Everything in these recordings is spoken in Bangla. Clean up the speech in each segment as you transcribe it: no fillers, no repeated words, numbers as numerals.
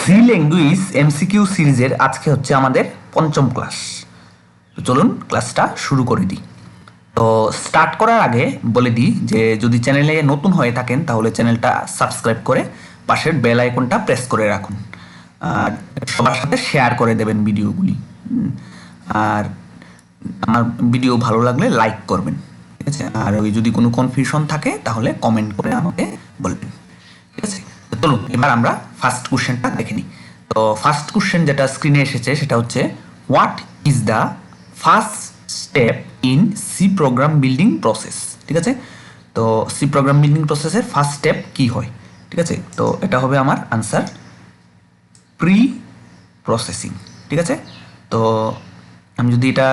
সি ল্যাঙ্গুয়েজ এমসিকিউ সিরিজের আজকে হচ্ছে আমাদের পঞ্চম ক্লাস। তো চলুন ক্লাসটা শুরু করে দিই। তো স্টার্ট করার আগে বলে দিই যে যদি চ্যানেলে নতুন হয়ে থাকেন তাহলে চ্যানেলটা সাবস্ক্রাইব করে পাশের বেল আইকনটা প্রেস করে রাখুন, আর সবার সাথে শেয়ার করে দেবেন ভিডিওগুলি। আর আমার ভিডিও ভালো লাগলে লাইক করবেন, ঠিক আছে? আর ওই যদি কোনো কনফিউশন থাকে তাহলে কমেন্ট করে আমাকে বলবেন, ঠিক আছে? তো চলুন এবার আমরা ফার্স্ট কোশ্চেনটা দেখে নিই। তো ফার্স্ট কোশ্চেন যেটা স্ক্রিনে এসেছে সেটা হচ্ছে what is the first step in C program building process. ঠিক আছে, তো সি প্রোগ্রাম বিল্ডিং প্রসেসের ফার্স্ট স্টেপ কি হয়? ঠিক আছে, তো এটা হবে আমার আনসার প্রি প্রসেসিং। ঠিক আছে, তো আমি যদি এটা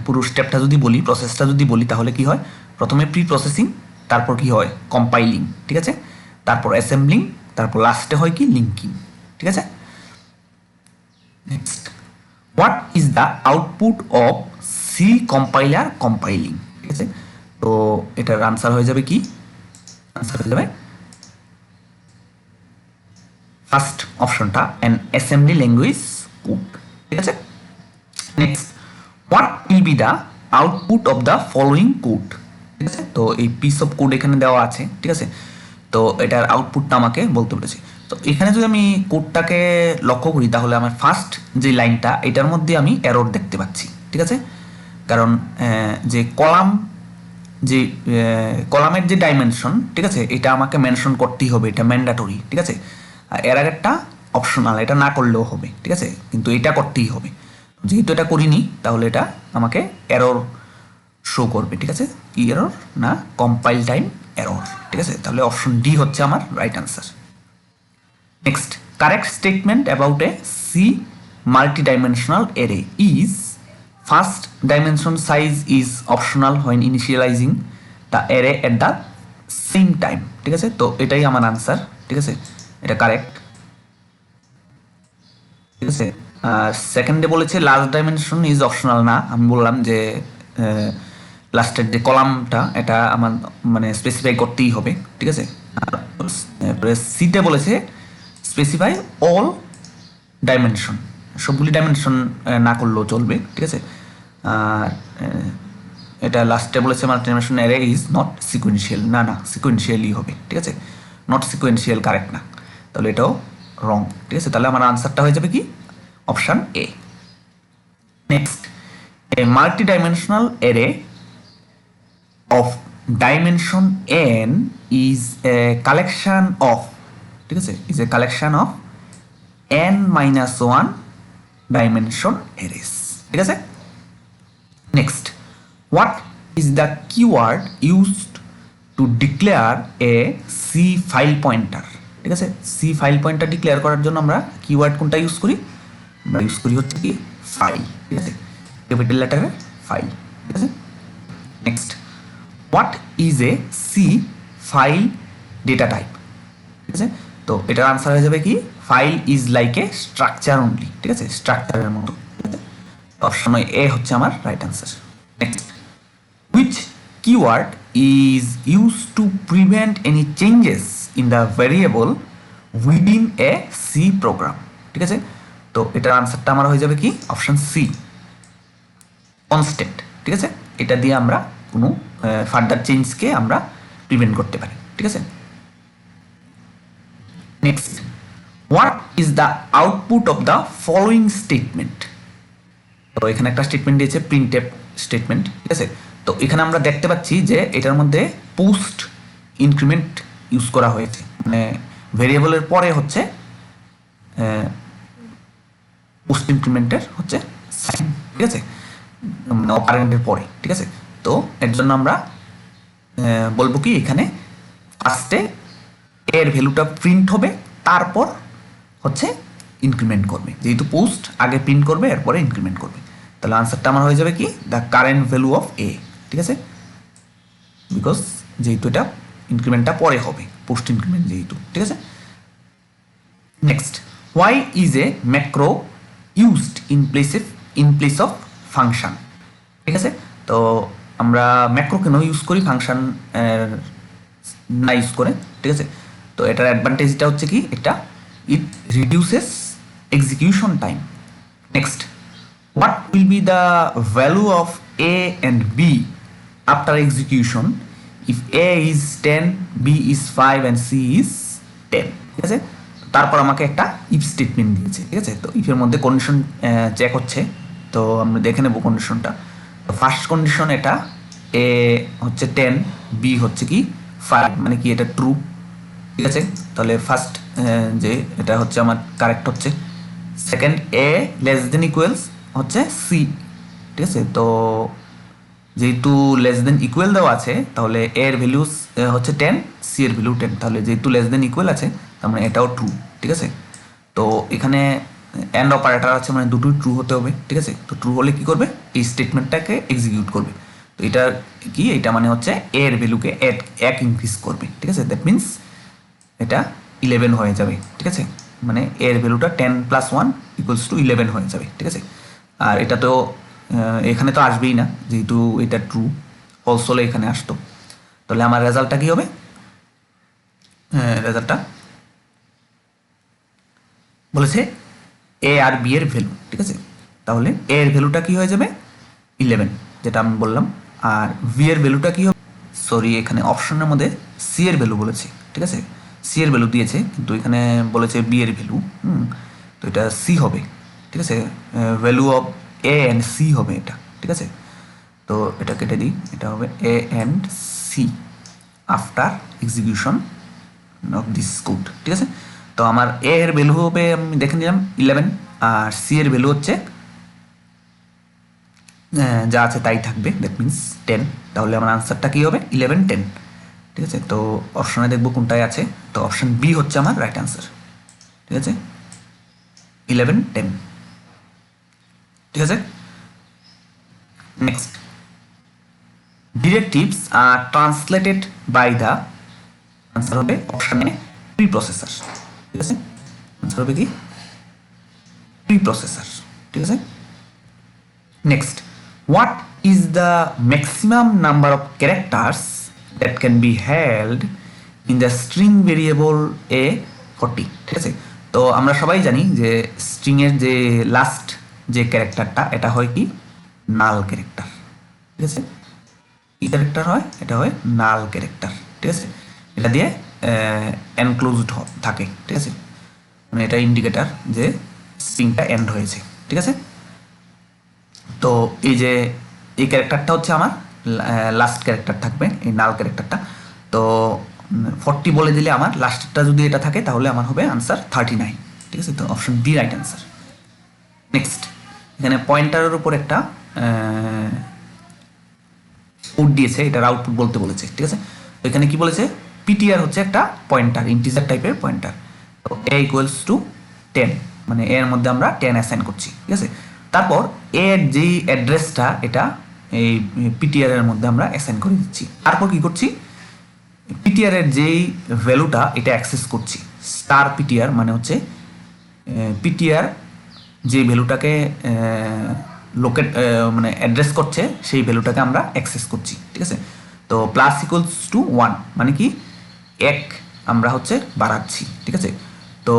পুরো স্টেপটা যদি বলি, প্রসেসটা যদি বলি, তাহলে কি হয়? প্রথমে প্রি প্রসেসিং, তারপর কি হয় কম্পাইলিং, ঠিক আছে, তারপর অ্যাসেম্বলিং, তারপর লাস্টে হয় কি লিঙ্কিং। ঠিক আছে, next what is the output of C compiler compiling. ঠিক আছে, তো এটার আনসার হয়ে যাবে কি? আনসার হয়ে যাবে ফার্স্ট অপশনটা অ্যান অ্যাসেম্বলি ল্যাঙ্গুয়েজ কোড। ঠিক আছে, next what will be the output of the following code. ঠিক আছে, তো এই পিস অফ কোড এখানে দেওয়া আছে। ঠিক আছে, তো এটার আউটপুটটা আমাকে বলতে বলেছে। তো এখানে যদি আমি কোডটাকে লক্ষ্য করি তাহলে আমার ফার্স্ট যে লাইনটা এটার মধ্যে আমি এরর দেখতে পাচ্ছি। ঠিক আছে, কারণ যে যে কলামের যে ডাইমেনশন, ঠিক আছে, এটা আমাকে মেনশন করতেই হবে, এটা ম্যান্ডাটরি। ঠিক আছে, আর এর আগেরটা অপশনাল, এটা না করলেও হবে। ঠিক আছে, কিন্তু এটা করতেই হবে। যেহেতু এটা করিনি তাহলে এটা আমাকে এরর শো করবে। ঠিক আছে, কি এরর? না কম্পাইল টাইম এরর। ঠিক আছে, তাহলে অপশন ডি হচ্ছে আমার right answer. Next correct statement about a C multi dimensional array is first dimension size is optional when initializing the array at the same time. ঠিক আছে, তো এটাই আমার আনসার। ঠিক আছে, এটা কারেক্ট। ঠিক আছে, সেকেন্ডে বলেছে লাস্ট ডাইমেনশন ইজ অপশনাল না, আমি বললাম যে লাস্টের যে কলামটা এটা আমার মানে স্পেসিফাই করতেই হবে। ঠিক আছে, আর সিতে বলেছে স্পেসিফাই অল ডাইমেনশন, সবগুলি ডাইমেনশন না করলেও চলবে। ঠিক আছে, আর এটা লাস্টে বলেছে multi dimension array is not sequential, না না সিকোয়েন্সিয়ালই হবে। ঠিক আছে, নট সিকোয়েন্সিয়াল কারেক্ট না, তাহলে এটাও রং। ঠিক আছে, তাহলে আমার আনসারটা হয়ে যাবে কি? Option A. Next A multi dimensional array of dimension n is a collection of, ঠিক আছে, is a collection of n minus 1 dimension arrays. ঠিক আছে, next what is the keyword used to declare a c file pointer? ঠিক আছে, c file pointer ডিক্লেয়ার করার জন্য আমরা কিওয়ার্ড কোনটা ইউজ করি? আমরা ইউজ করি হচ্ছে কি ফাইল। ঠিক আছে, ক্যাপিটাল লেটারে ফাইল। ঠিক আছে, next what is a C file data type? ঠিক আছে, তো এটার আনসার হয়ে যাবে কি? File is like a structure only. ঠিক আছে, স্ট্রাকচারের মতো। অপশন এ হচ্ছে আমার right answer. Next which keyword is use to prevent any changes in the variable within a C program? ঠিক আছে, তো এটার আনসারটা আমার হয়ে যাবে কি? Option C constant. ঠিক আছে, এটা দিয়ে আমরা কোনো ফার্দার চেঞ্জকে আমরা প্রিভেন্ট করতে পারি। ঠিক আছে, next what is the output of the following statement? তো এখানে একটা স্টেটমেন্ট দিয়েছে প্রিন্টএফ স্টেটমেন্ট। ঠিক আছে, তো এখানে আমরা দেখতে পাচ্ছি যে এটার মধ্যে পোস্ট ইনক্রিমেন্ট ইউজ করা হয়েছে, মানে ভেরিয়েবলের পরে হচ্ছে পোস্ট ইনক্রিমেন্টের হচ্ছে সাইন। ঠিক আছে, অপারেন্টের পরে। ঠিক আছে, তো এর জন্য আমরা বলবো কি এখানে ফার্স্টে এর ভ্যালুটা প্রিন্ট হবে, তারপর হচ্ছে ইনক্রিমেন্ট করবে। যেহেতু পোস্ট আগে প্রিন্ট করবে এরপরে ইনক্রিমেন্ট করবে, তাহলে আনসারটা আমার হয়ে যাবে কি? দ্য কারেন্ট ভ্যালু অফ এ। ঠিক আছে, বিকজ যেহেতু এটা ইনক্রিমেন্টটা পরে হবে, পোস্ট ইনক্রিমেন্ট যেহেতু। ঠিক আছে, next why is a macro used in place of function? ঠিক আছে, তো আমরা ম্যাক্রো কেন ইউজ করি ফাংশন না ইউজ করে? ঠিক আছে, তো এটার অ্যাডভান্টেজটা হচ্ছে কি? এটা it reduces execution time. Next, what will be the value of A and B after execution if A is 10, B is 5 and C is 10? ঠিক আছে, তারপর আমাকে একটা ইফ স্টেটমেন্ট দিয়েছে। ঠিক আছে, তো ইফের মধ্যে কন্ডিশন চেক হচ্ছে, তো আমরা দেখে নেব কন্ডিশনটা। তো ফার্স্ট কন্ডিশন এটা এ হচ্ছে 10, বি হচ্ছে কি 5, মানে কি এটা ট্রু। ঠিক আছে, তাহলে ফার্স্ট যে এটা হচ্ছে আমার কারেক্ট হচ্ছে। সেকেন্ড, এ লেস দেন ইকুয়ালস হচ্ছে সি। ঠিক আছে, তো যেহেতু লেস দেন ইকুয়াল দেওয়া আছে তাহলে এ এর ভ্যালু হচ্ছে 10, সি এর ভ্যালু 10, তাহলে যেহেতু লেস দেন ইকুয়াল আছে তার মানে এটাও ট্রু। ঠিক আছে, তো এখানে অ্যান্ড অপারেটর আছে মানে দুটোই ট্রু হতে হবে। ঠিক আছে, তো ট্রু হলে কি করবে, এই স্টেটমেন্টটাকে এক্সিকিউট করবে। তো এটা কি, এটা মানে হচ্ছে এ এর ভ্যালুকে এক ইনক্রিজ করবে। ঠিক আছে, দ্যাট মিনস এটা 11 হয়ে যাবে। ঠিক আছে, মানে এর ভ্যালুটা 10 + 1 = 11 হয়ে যাবে। ঠিক আছে, আর এটা তো এখানে তো আসবেই না, যেহেতু এটা ট্রু। ফলস হলে এখানে আসতো, তাহলে আমার রেজাল্টটা কি হবে, রেজাল্টটা বলেছে এ আর বি এর ভ্যালু। ঠিক আছে, তাহলে এ এর ভ্যালুটা কি হয়ে যাবে 11, যেটা আমি বললাম। আর বি এর ভ্যালুটা কি হবে, সরি এখানে অপশনের মধ্যে সি এর ভ্যালু বলেছে। ঠিক আছে, সি এর ভ্যালু দিয়েছে কিন্তু এখানে বলেছে বি এর ভ্যালু। তো এটা সি হবে। ঠিক আছে, value of A and C হবে এটা। ঠিক আছে, তো এটা কেটে দিই, এটা হবে A and C after execution of this code. ঠিক আছে, তো আমার এ এর ভ্যালু হবে, আমি দেখে নিলাম 11, আর সি এর ভ্যালু হচ্ছে যা আছে তাই থাকবে, দ্যাট মিনস 10। তাহলে আমার আনসারটা কী হবে 11, 10। ঠিক আছে, তো অপশনে দেখবো কোনটায় আছে, তো অপশন বি হচ্ছে আমার রাইট আনসার। ঠিক আছে, 11, 10। ঠিক আছে, next, directives are translated by the, answer হবে অপশনে প্রি প্রসেসর। ঠিক আছে, আনসার হবে কি প্রি প্রসেসর। ঠিক আছে, next, what is the maximum number of characters that can be held in the string variable a 40? ঠিক আছে, তো আমরা সবাই জানি যে স্ট্রিং এর যে লাস্ট যে ক্যারেক্টারটা এটা হয় কি নাল ক্যারেক্টার। ঠিক আছে, কি ক্যারেক্টার হয়, এটা হয় নাল ক্যারেক্টার। ঠিক আছে, এটা দিয়ে এনক্লোজড থাকে। ঠিক আছে, মানে এটা ইন্ডিকেটার যে স্ট্রিংটা এন্ড হয়েছে। ঠিক আছে, তো এই যে এই ক্যারেক্টারটা হচ্ছে আমার লাস্ট ক্যারেক্টার থাকবে, এই নাল ক্যারেক্টারটা। তো 40 বলে দিলে আমার লাস্টটা যদি এটা থাকে তাহলে আমার হবে আনসার 39। ঠিক আছে, তো option B right answer. Next, এখানে পয়েন্টারের উপর একটা কোড দিয়েছে, এটার আউটপুট বলতে বলেছে। ঠিক আছে, তো এখানে কি বলেছে, পিটিআর হচ্ছে একটা পয়েন্টার, ইন্টিজার টাইপের পয়েন্টার। তো এ = 10, মানে এর মধ্যে আমরা 10 অ্যাসাইন করছি। ঠিক আছে, তারপর এর যেই অ্যাড্রেসটা এটা এই পিটিআর এর মধ্যে আমরা অ্যাসাইন করে দিচ্ছি। তারপর কি করছি, পিটিআর এর যেই ভ্যালুটা এটা অ্যাক্সেস করছি। স্টার পিটিআর মানে হচ্ছে পিটিআর যে ভ্যালুটাকে লোকেট মানে অ্যাড্রেস করছে সেই ভ্যালুটাকে আমরা অ্যাক্সেস করছি। ঠিক আছে, তো +=1 মানে কি 1 আমরা হচ্ছে বাড়াচ্ছি। ঠিক আছে, তো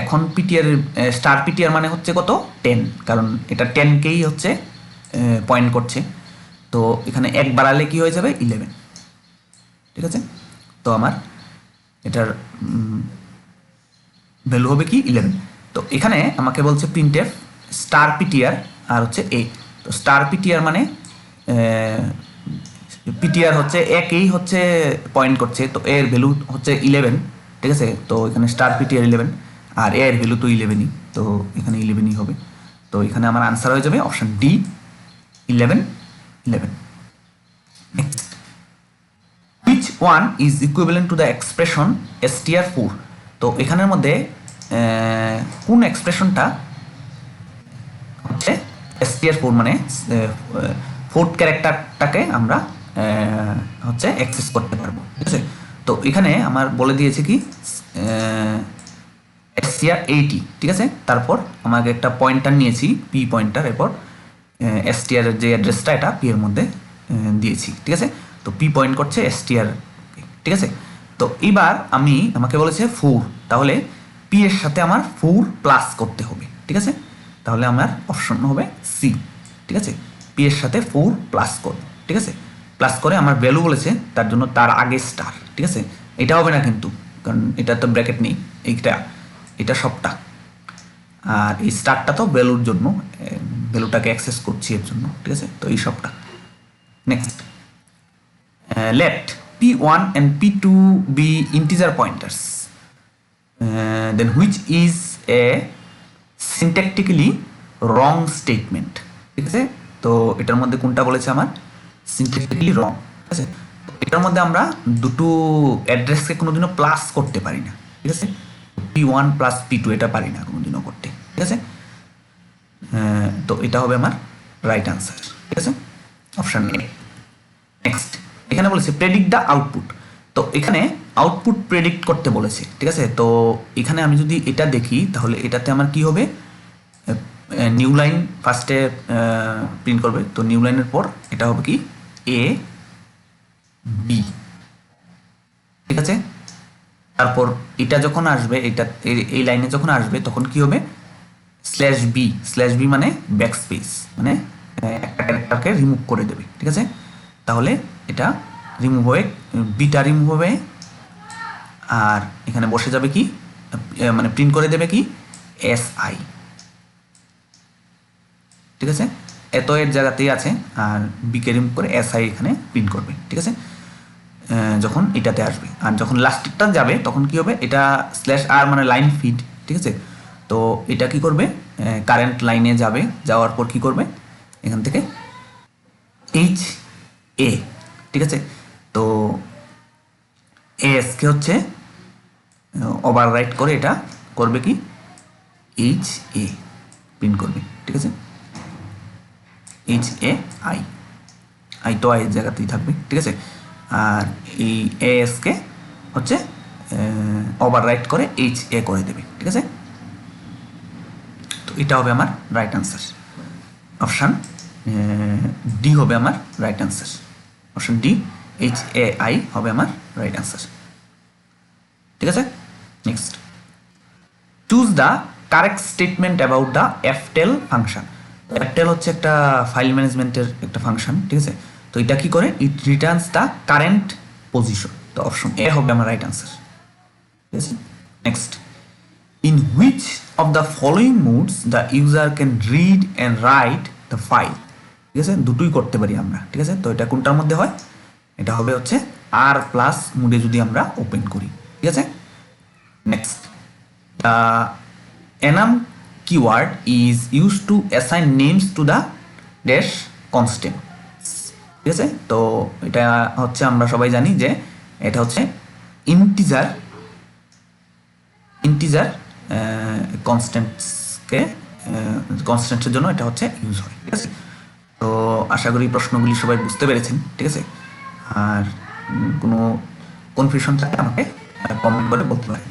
এখন পিটিআর স্টার পিটিআর মানে হচ্ছে কত 10, কারণ এটা 10কেই হচ্ছে পয়েন্ট করছে। তো এখানে 1 বাড়ালে কি হয়ে যাবে 11। ঠিক আছে, তো আমার এটার ভ্যালু হবে কি 11। তো এখানে আমাকে বলছে প্রিন্টএফ স্টার পিটিআর আর হচ্ছে এ। তো স্টার পিটিআর মানে পিটিআর হচ্ছে একেই হচ্ছে পয়েন্ট করছে, তো এর ভ্যালু হচ্ছে 11। ঠিক আছে, তো এখানে স্টার পিটিআর 11 আর এর ভ্যালু তো 11ই, তো এখানে 11ই হবে। তো এখানে আমার আনসার হয়ে যাবে option D 11, 11। Next, which one is equivalent to the expression str4? তো এখানের মধ্যে কোন এক্সপ্রেশনটা হচ্ছে str4 মানে ফোর্থ ক্যারেক্টারটাকে আমরা হচ্ছে অ্যাক্সেস করতে পারবো। ঠিক আছে, তো এখানে আমার বলে দিয়েছে কি str80। ঠিক আছে, তারপর আমাকে একটা পয়েন্টার নিয়েছি পি পয়েন্টার, এরপর str এর যে অ্যাড্রেসটা এটা পি এর মধ্যে দিয়েছি। ঠিক আছে, তো পি পয়েন্ট করছে str। ঠিক আছে, তো এবার আমাকে বলেছে 4, তাহলে পি এর সাথে আমার 4 প্লাস করতে হবে, ঠিক আছে? তাহলে আমার অপশন হবে সি, ঠিক আছে? পি এর সাথে 4 প্লাস করব, ঠিক আছে? প্লাস করে আমার ভ্যালু বলেছে, তার জন্য তার আগে স্টার, ঠিক আছে? এটা হবে না কিন্তু, কারণ এটা তো ব্র্যাকেট নেই, এটা সবটা, আর এই স্টারটা তো ভ্যালুর জন্য, ভ্যালুটাকে অ্যাক্সেস করছি এর জন্য, ঠিক আছে? তো এই সবটা। Next, let p1 and p2 be integer pointers, then which is a syntactically wrong statement, ঠিক আছে? তো এটার মধ্যে কোনটা বলেছে আমার syntactically wrong, ঠিক আছে? এটার মধ্যে আমরা দুটো অ্যাড্রেসকে কোনোদিনও প্লাস করতে পারি না, ঠিক আছে? p1 প্লাস p2 এটা পারি না কোনোদিনও করতে, ঠিক আছে? তো এটা হবে আমার রাইট আনসার, ঠিক আছে? Option A. নেক্সট, এখানে বলেছে প্রেডিক্ট দ্য আউটপুট। তো এখানে আউটপুট প্রেডিক্ট করতে বলেছে, ঠিক আছে? তো এখানে আমি যদি এটা দেখি তাহলে এটাতে আমার কি হবে, নিউ লাইন ফার্স্টে প্রিন্ট করবে, তো নিউ লাইনের পর এটা হবে কি এ বি, ঠিক আছে? তারপর এটা যখন আসবে, এটা এই লাইনে যখন আসবে তখন কি হবে, স্ল্যাশ বি মানে ব্যাকস্পেস, মানে একটা ক্যারেক্টারকে রিমুভ করে দেবে, ঠিক আছে? তাহলে এটা রিমুভ হয়ে বিটা রিমুভ হবে, আর এখানে বসে যাবে কি, মানে প্রিন্ট করে দেবে কি এস আই, ঠিক আছে? এত এর জায়গাতেই আছে, আর বিকে রিমুভ করে এস আই এখানে প্রিন্ট করবে, ঠিক আছে? যখন এটাতে আসবে, আর যখন লাস্টেরটা যাবে তখন কি হবে, এটা স্ল্যাশ আর মানে লাইন ফিড, ঠিক আছে? তো এটা কি করবে, কারেন্ট লাইনে যাবে, যাওয়ার পর কি করবে, এখান থেকে এইচ এ, ঠিক আছে? তো এসকে হচ্ছে ওভার রাইট করে এটা করবে কি এইচ এ প্রিন্ট করবে, ঠিক আছে? এইচ এ আই, আই তো আইয়ের জায়গাতেই থাকবে, ঠিক আছে? আর এই এসকে হচ্ছে ওভার রাইট করে এইচ এ করে দেবে, ঠিক আছে? তো এটা হবে আমার রাইট আনসার, অপশান ডি হবে আমার right answer, option D H A I হবে আমার রাইট আনসার, ঠিক আছে? Next, choose the correct statement about the ftell function. Ftell হচ্ছে একটা ফাইল ম্যানেজমেন্টের একটা ফাংশন, ঠিক আছে? তো এটা কি করে, ইট রিটার্নস দ্য কারেন্ট পজিশন, তো অপশন এ হবে আমার রাইট আনসার, ঠিক আছে? Next, in which of the following modes the user can read and write the file, ঠিক আছে? দুটোই করতে পারি আমরা, ঠিক আছে? তো এটা কোনটার মধ্যে হয়, এটা হবে হচ্ছে আর প্লাস মোডে যদি আমরা ওপেন করি, ঠিক আছে? Next, the enum keyword is used to assign names to the dash constant, ঠিক আছে? তো এটা হচ্ছে আমরা সবাই জানি যে এটা হচ্ছে ইন্টিজার কনস্ট্যান্টের জন্য এটা হচ্ছে ইউজ হয়, ঠিক আছে? তো আশা করি প্রশ্নগুলি সবাই বুঝতে পেরেছেন, ঠিক আছে? আর কোনো কনফিউশন থাকলে আমাকে কমেন্ট করে বলতে পারেন।